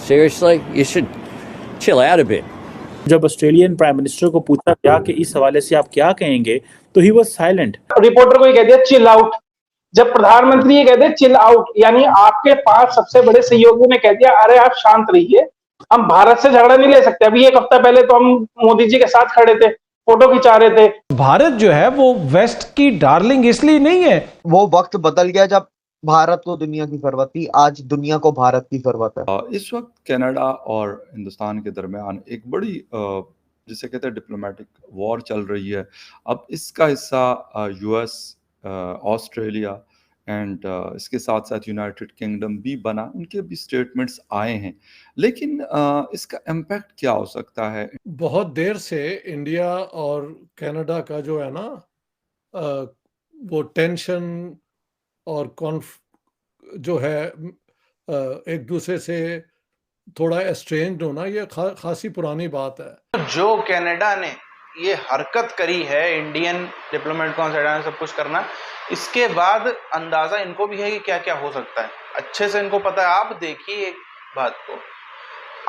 Seriously, you should chill out a bit. जब Australian prime minister को पूछा गया कि इस हवाले से आप क्या कहेंगे, तो ही वाज साइलेंट। रिपोर्टर को ये कह दिया चिल आउट। जब प्रधानमंत्री ये कहते चिल आउट, यानी आपके 5 सबसे बड़े सहयोगियों ने कह दिया अरे आप शांत रहिए, हम भारत से झगड़ा नहीं ले सकते। अभी 1 हफ्ता पहले तो हम मोदी जी के साथ खड़े थे, फोटो खिंचा रहे थे। भारत जो है वो वेस्ट की डार्लिंग इसलिए नहीं है। वो वक्त बदल गया जब भारत को दुनिया की जरूरत थी, आज दुनिया को भारत की जरूरत है। इस वक्त कनाडा और हिंदुस्तान के दरमियान एक बड़ी जिसे कहते हैं डिप्लोमेटिक वॉर चल रही है। अब इसका हिस्सा यूएस, ऑस्ट्रेलिया एंड इसके साथ साथ यूनाइटेड किंगडम भी बना, उनके भी स्टेटमेंट्स आए हैं, लेकिन इसका इम्पैक्ट क्या हो सकता है? बहुत देर से इंडिया और कनाडा का जो है ना वो टेंशन और जो है एक दूसरे से थोड़ा एस्ट्रेंज्ड होना, ये खासी पुरानी बात है। जो कनाडा ने ये हरकत करी है इंडियन डिप्लोमेट को सब कुछ करना, इसके बाद अंदाजा इनको भी है कि क्या क्या हो सकता है। अच्छे से इनको पता है। आप देखिए एक बात को,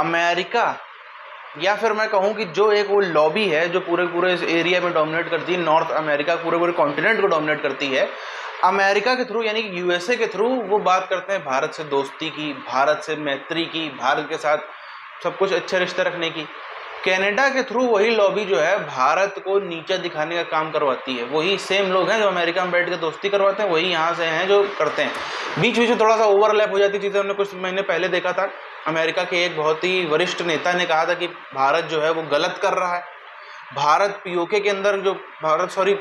अमेरिका या फिर मैं कहूँ कि जो एक वो लॉबी है जो पूरे इस एरिया में डोमिनेट करती है, नॉर्थ अमेरिका पूरे कॉन्टिनेंट को डोमिनेट करती है, अमेरिका के थ्रू यानी कि यूएसए के थ्रू वो बात करते हैं भारत से दोस्ती की, भारत से मैत्री की, भारत के साथ सब कुछ अच्छे रिश्ते रखने की। कनाडा के थ्रू वही लॉबी जो है भारत को नीचा दिखाने का काम करवाती है। वही सेम लोग हैं जो अमेरिका में बैठ के दोस्ती करवाते हैं, वही यहाँ से हैं जो करते हैं। बीच में थोड़ा सा ओवरलैप हो जाती चीज़ें। हमने कुछ महीने पहले देखा था, अमेरिका के एक बहुत ही वरिष्ठ नेता ने कहा था कि भारत जो है वो गलत कर रहा है, भारत पीओके के अंदर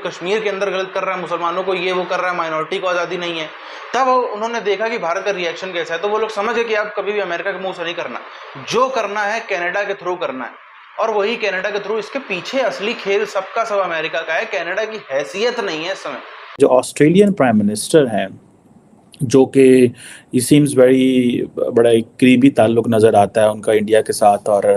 कश्मीर के अंदर गलत कर रहा है, मुसलमानों को ये वो कर रहा है, माइनॉरिटी को आज़ादी नहीं है। तब उन्होंने देखा कि भारत का रिएक्शन कैसा है, तो वो लोग समझ गए कि आप कभी भी अमेरिका के मुंह से नहीं करना, जो करना है कनाडा के थ्रू करना है। और वही कनाडा के थ्रू, इसके पीछे असली खेल सबका सब अमेरिका का है, कनाडा की हैसियत नहीं है इस समय। जो ऑस्ट्रेलियन प्राइम मिनिस्टर हैं, जो कि ही सीम्स वेरी बड़ा एक करीबी ताल्लुक़ नज़र आता है उनका इंडिया के साथ। और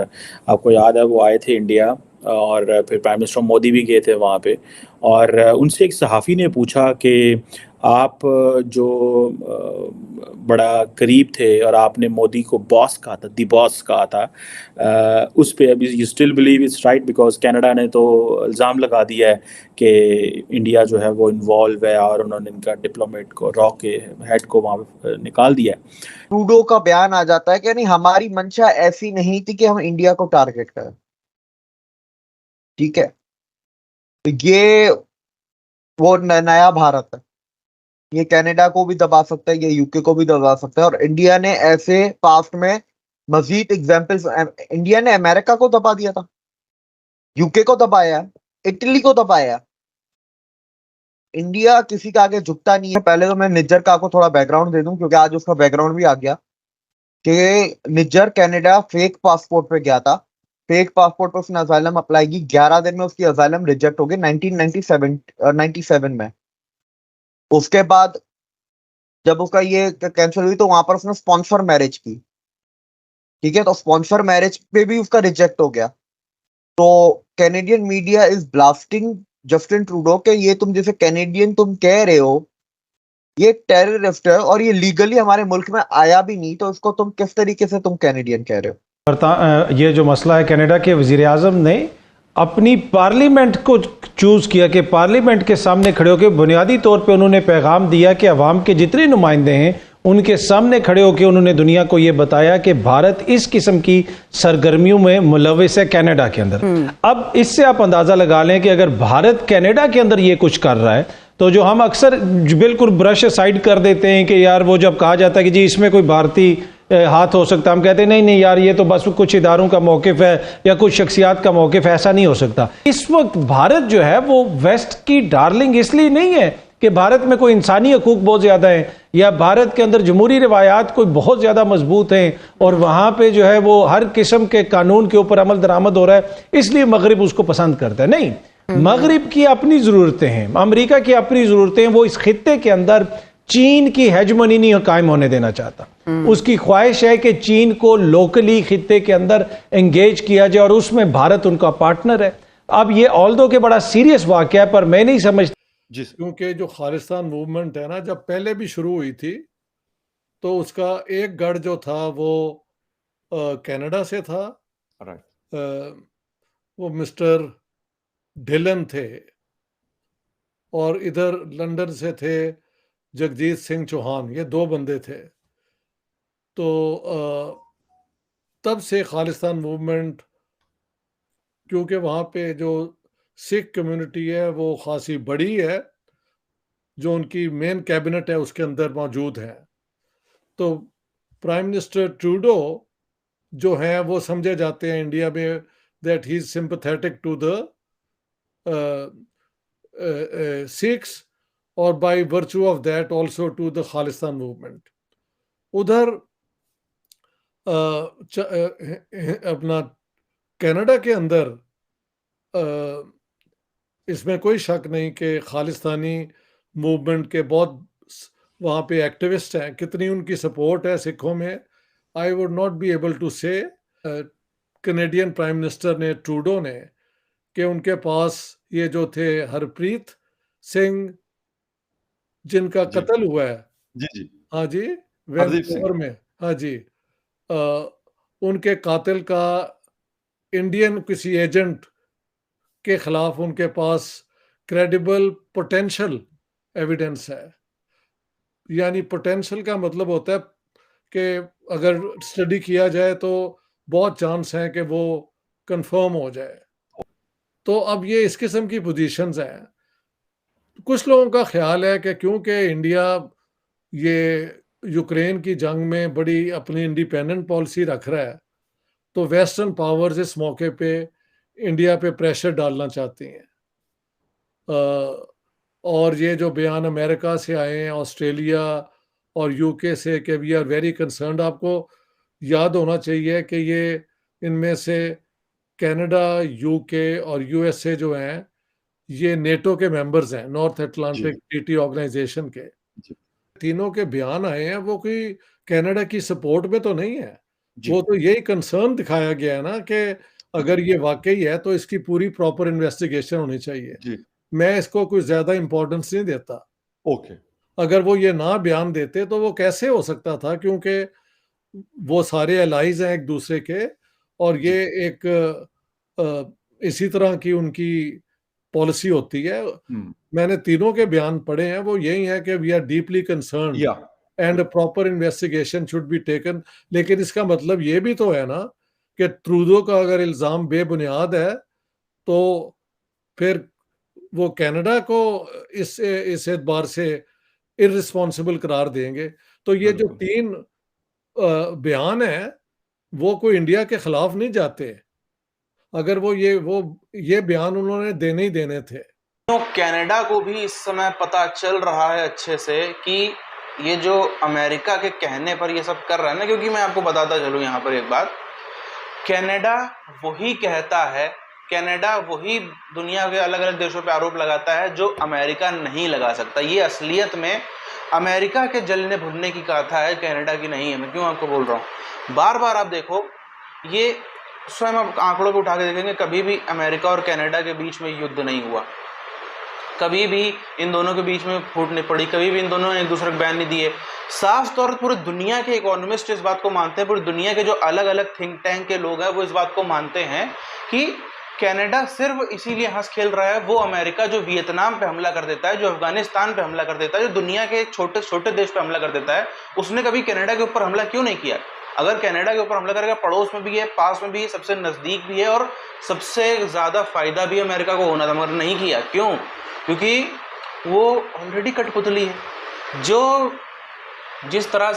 आपको याद है वो आए थे इंडिया और फिर प्राइम मिनिस्टर मोदी भी गए थे वहाँ पे, और उनसे एक सहाफ़ी ने पूछा कि आप जो बड़ा करीब थे और आपने मोदी को बॉस कहा था, दी बॉस कहा था, उस पे अभी you still believe it's right? Because Canada ने तो इल्ज़ाम लगा दिया है कि इंडिया जो है वो इन्वॉल्व है और उन्होंने इनका डिप्लोमेट को, रॉ के हेड को वहाँ पे निकाल दिया है। ट्रूडो का बयान आ जाता है कि नहीं, हमारी मंशा ऐसी नहीं थी कि हम इंडिया को टारगेट करें। ठीक है, तो ये वो नया भारत है, ये कनाडा को भी दबा सकता है, ये यूके को भी दबा सकता है। और इंडिया ने ऐसे पास्ट में मजीद एग्जाम्पल्स, इंडिया ने अमेरिका को दबा दिया था, यूके को दबाया, इटली को दबाया। इंडिया किसी का आगे झुकता नहीं है। पहले तो मैं निज्जर का को थोड़ा बैकग्राउंड दे दूं, क्योंकि आज उसका बैकग्राउंड भी आ गया कि निज्जर कनाडा फेक पासपोर्ट पे गया था। फेक पासपोर्ट पर उसने असाइलम अप्लाई की, 11 दिन में उसकी असाइलम रिजेक्ट हो गई 1997 में। उसके बाद जब उसका ये कैंसिल हुई तो वहां पर उसने स्पॉन्सर मैरिज की। ठीक है, तो स्पॉन्सर मैरिज पे भी उसका रिजेक्ट हो गया। तो Canadian media is blasting Justin Trudeau के ये तुम जैसे कैनेडियन तुम कह रहे हो ये टेररिस्ट है और ये लीगली हमारे मुल्क में आया भी नहीं, तो इसको तुम किस तरीके से तुम कैनेडियन कह रहे हो? ये जो मसला है, कनाडा के वजीर आज़म ने अपनी पार्लियामेंट को चूज किया कि पार्लियामेंट के सामने खड़े होकर बुनियादी तौर पे उन्होंने पैगाम दिया कि अवाम के जितने नुमाइंदे हैं उनके सामने खड़े होकर उन्होंने दुनिया को ये बताया कि भारत इस किस्म की सरगर्मियों में मुलविस है कनाडा के अंदर। अब इससे आप अंदाजा लगा लें कि अगर भारत कनाडा के अंदर ये कुछ कर रहा है, तो जो हम अक्सर बिल्कुल ब्रश साइड कर देते हैं कि यार वो जब कहा जाता है कि जी इसमें कोई भारतीय हाथ हो सकता, हम कहते हैं नहीं यार ये तो बस कुछ इदारों का मौकिफ है या कुछ शख्सियात का मौकिफ है, ऐसा नहीं हो सकता। इस वक्त भारत जो है वो वेस्ट की डार्लिंग इसलिए नहीं है कि भारत में कोई इंसानी हकूक बहुत ज्यादा है या भारत के अंदर जमहूरी रिवायात कोई बहुत ज्यादा मजबूत हैं और वहां पे जो है वो हर किस्म के कानून के ऊपर अमल दरामद हो रहा है इसलिए मगरिब उसको पसंद करता है। नहीं, मगरिब की अपनी जरूरतें हैं, अमेरिका की अपनी जरूरतें हैं। वो इस खित्ते के अंदर चीन की हेजमनी नहीं कायम होने देना चाहता। उसकी ख्वाहिश है कि चीन को लोकली खित्ते के अंदर एंगेज किया जाए और उसमें भारत उनका पार्टनर है। अब ये ऑल्दो के बड़ा सीरियस वाकया है, पर मैं नहीं समझता क्योंकि जो खालिस्तान मूवमेंट है ना, जब पहले भी शुरू हुई थी तो उसका एक गढ़ जो था वो कनाडा से था, राइट। वो मिस्टर ढिलन थे, और इधर लंदन से थे जगजीत सिंह चौहान। ये 2 बंदे थे। तो तब से खालिस्तान मूवमेंट, क्योंकि वहाँ पे जो सिख कम्युनिटी है वो खासी बड़ी है, जो उनकी मेन कैबिनेट है उसके अंदर मौजूद है। तो प्राइम मिनिस्टर ट्रूडो जो हैं वो समझे जाते हैं इंडिया में that he is sympathetic to the Sikhs, और by virtue of that also to the Khalistan movement. उधर अपना कनाडा के अंदर इसमें कोई शक नहीं कि खालिस्तानी मूवमेंट के बहुत वहाँ पे एक्टिविस्ट हैं। कितनी उनकी सपोर्ट है सिखों में, I would not be able to say. Canadian prime minister ने, ट्रूडो ने, कि उनके पास ये जो थे हरप्रीत सिंह जिनका जी। कत्ल हुआ है, जी, जी। हाँ जी, हरदीप सिंह। वैंकूवर में, हाँ जी, उनके कातिल का इंडियन किसी एजेंट के खिलाफ उनके पास क्रेडिबल पोटेंशियल एविडेंस है। यानी पोटेंशियल का मतलब होता है कि अगर स्टडी किया जाए तो बहुत चांस है कि वो कंफर्म हो जाए। तो अब ये इस किस्म की पोजीशंस हैं। कुछ लोगों का ख्याल है कि क्योंकि इंडिया ये यूक्रेन की जंग में बड़ी अपनी इंडिपेंडेंट पॉलिसी रख रहा है, तो वेस्टर्न पावर्स इस मौके पे इंडिया पे प्रेशर डालना चाहती हैं। और ये जो बयान अमेरिका से आए हैं, ऑस्ट्रेलिया और यूके से, कि वी आर वेरी कंसर्न्ड, आपको याद होना चाहिए कि ये इनमें से कनाडा, यूके और यूएसए जो हैं, ये नेटो के मेंबर्स हैं, नॉर्थ अटलांटिक जी। ट्रीटी ऑर्गेनाइजेशन के। जी। तीनों के बयान आए हैं, वो कोई कनाडा की सपोर्ट में तो नहीं है। जी। वो तो यही कंसर्न दिखाया गया है ना कि अगर ये वाकई है तो इसकी पूरी प्रॉपर इन्वेस्टिगेशन होनी चाहिए। जी। मैं इसको कोई ज्यादा इंपॉर्टेंस नहीं देता। ओके। अगर वो ये ना बयान देते तो वो कैसे हो सकता था, क्योंकि वो सारे एलाइज हैं एक दूसरे के, और जी। ये एक इसी तरह की उनकी पॉलिसी होती है। हुँ। मैंने तीनों के बयान पढ़े हैं, वो यही है कि वी आर डीपली कंसर्न्ड या and proper investigation should be taken. लेकिन इसका मतलब ये भी तो है ना कि ट्रूडो का अगर इल्जाम बेबुनियाद है, तो फिर वो कनाडा को इस एतबार से इररिस्पॉन्सिबल करार देंगे। तो ये जो बिल्कुल। 3 बयान हैं, वो कोई इंडिया के खिलाफ नहीं जाते। अगर वो ये बयान उन्होंने देने ही देने थे। तो कनाडा को भी इस समय पता चल रहा है अच्छे से कि ये जो अमेरिका के कहने पर ये सब कर रहा है ना, क्योंकि मैं आपको बताता चलूं यहाँ पर एक बात, कनाडा वही कहता है, कनाडा वही दुनिया के अलग अलग देशों पे आरोप लगाता है जो अमेरिका नहीं लगा सकता। ये असलियत में अमेरिका के जलने भुनने की गाथा है, कनाडा की नहीं है। मैं क्यों आपको बोल रहा हूँ, बार बार आप देखो, ये स्वयं आप आंकड़ों को उठा के देखेंगे, कभी भी अमेरिका और कनाडा के बीच में युद्ध नहीं हुआ, कभी भी इन दोनों के बीच में फूट नहीं पड़ी, कभी भी इन दोनों ने एक दूसरे को बयान नहीं दिए। साफ तौर पर पूरी दुनिया के इकोनॉमिस्ट इस बात को मानते हैं, पूरी दुनिया के जो अलग अलग थिंक टैंक के लोग हैं वो इस बात को मानते हैं कि कनाडा सिर्फ इसीलिए हंस खेल रहा है। वो अमेरिका जो वियतनाम पे हमला कर देता है, जो अफगानिस्तान पे हमला कर देता है, जो दुनिया के एक छोटे छोटे देश पे हमला कर देता है, उसने कभी कनाडा के ऊपर हमला क्यों नहीं किया? अगर कनाडा के ऊपर हमला करेगा, पड़ोस में भी है, पास में भी है, सबसे नजदीक भी है और सबसे ज्यादा फायदा भी अमेरिका को होना था, मगर नहीं किया। क्यों? क्योंकि वो ऑलरेडी कठपुतली है। जिस तरह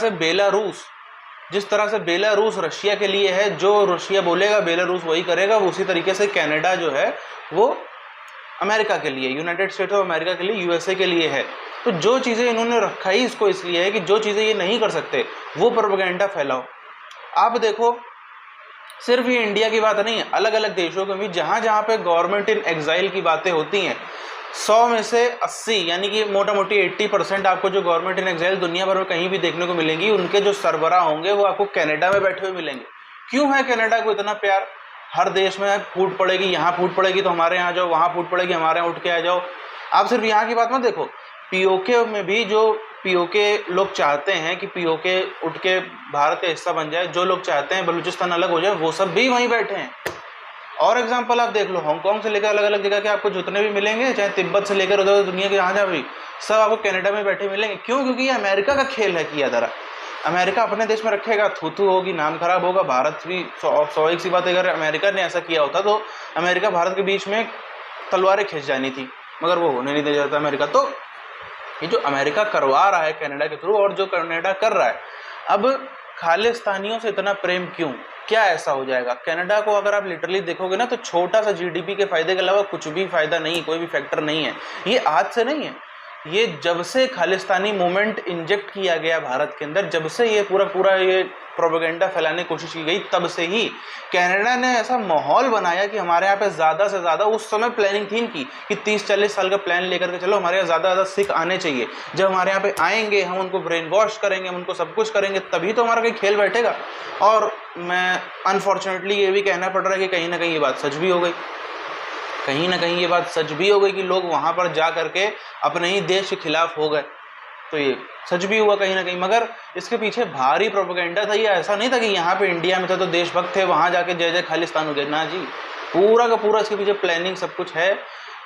से बेलारूस रशिया के लिए है, जो रशिया बोलेगा बेलारूस वही करेगा, उसी तरीके से कनाडा जो है वो अमेरिका के लिए, यूनाइटेड स्टेट्स ऑफ अमेरिका के लिए, यूएसए के लिए है। तो जो चीज़ें इन्होंने रखा ही इसको इसलिए है कि जो चीज़ें ये नहीं कर सकते वो प्रोपेगेंडा फैलाओ। आप देखो, सिर्फ ये इंडिया की बात नहीं है, अलग अलग देशों में भी जहां जहां पे गवर्नमेंट इन एग्जाइल की बातें होती हैं, 100 में से 80 यानी कि मोटा मोटी 80% आपको जो गवर्नमेंट इन एग्जाइल दुनिया भर में कहीं भी देखने को मिलेंगी, उनके जो सरबराह होंगे वो आपको कनाडा में बैठे हुए मिलेंगे। क्यों है कनाडा को इतना प्यार? हर देश में फूट पड़ेगी, यहाँ फूट पड़ेगी तो हमारे यहाँ जाओ, वहाँ फूट पड़ेगी हमारे यहाँ उठ के आ जाओ। आप सिर्फ यहाँ की बात मत देखो, पीओके में भी जो पीओके लोग चाहते हैं कि पीओके उठ के भारत का हिस्सा बन जाए, जो लोग चाहते हैं बलूचिस्तान अलग हो जाए, वो सब भी वहीं बैठे हैं। और एग्जांपल आप देख लो, हांगकांग से लेकर अलग अलग जगह के आपको जितने भी मिलेंगे, चाहे तिब्बत से लेकर उधर दुनिया के जहाँ भी, सब आपको कनाडा में बैठे मिलेंगे। क्यों? क्योंकि ये अमेरिका का खेल है किया धरा। अमेरिका अपने देश में रखेगा, थू होगी, नाम खराब होगा। भारत भी सौ एक सी बात, अगर अमेरिका ने ऐसा किया होता तो अमेरिका भारत के बीच में तलवारें खिंच जानी थी, मगर वो होने नहीं दे जाता अमेरिका। तो ये जो अमेरिका करवा रहा है कनाडा के थ्रू, और जो कनाडा कर रहा है, अब खालिस्तानियों से इतना प्रेम क्यों? क्या ऐसा हो जाएगा? कनाडा को अगर आप लिटरली देखोगे ना, तो छोटा सा जीडीपी के फायदे के अलावा कुछ भी फायदा नहीं, कोई भी फैक्टर नहीं है। ये आज से नहीं है, ये जब से खालिस्तानी मूवमेंट इंजेक्ट किया गया भारत के अंदर, जब से ये पूरा ये प्रोपेगेंडा फैलाने की कोशिश की गई, तब से ही कनाडा ने ऐसा माहौल बनाया कि हमारे यहाँ पे ज़्यादा से ज़्यादा, उस समय प्लानिंग थी इनकी कि 30-40 साल का प्लान लेकर के चलो, हमारे यहाँ ज़्यादा सिख आने चाहिए। जब हमारे यहाँ पे आएंगे, हम उनको ब्रेन वॉश करेंगे, हम उनको सब कुछ करेंगे, तभी तो हमारा कोई खेल बैठेगा। और मैं अनफॉर्चुनेटली ये भी कहना पड़ रहा है कि कहीं ना कहीं ये बात सच भी हो गई, कहीं ना कहीं ये बात सच भी हो गई कि लोग वहाँ पर जा करके अपने ही देश के खिलाफ हो गए। तो ये सच भी हुआ कहीं ना कहीं, मगर इसके पीछे भारी प्रोपेगेंडा था। ये ऐसा नहीं था कि यहाँ पे इंडिया में था तो देशभक्त थे, वहाँ जाके जय जय खालिस्तान हो गया ना जी, पूरा का पूरा इसके पीछे प्लानिंग सब कुछ है।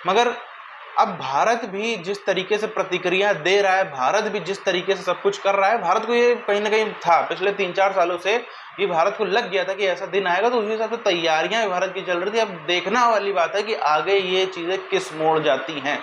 मगर अब भारत भी जिस तरीके से प्रतिक्रिया दे रहा है, भारत भी जिस तरीके से सब कुछ कर रहा है, भारत को ये कहीं ना कहीं था, पिछले 3-4 सालों से ये भारत को लग गया था कि ऐसा दिन आएगा, तो उसी हिसाब से तैयारियां भारत की चल रही थी। अब देखना वाली बात है कि आगे ये चीजें किस मोड़ जाती हैं।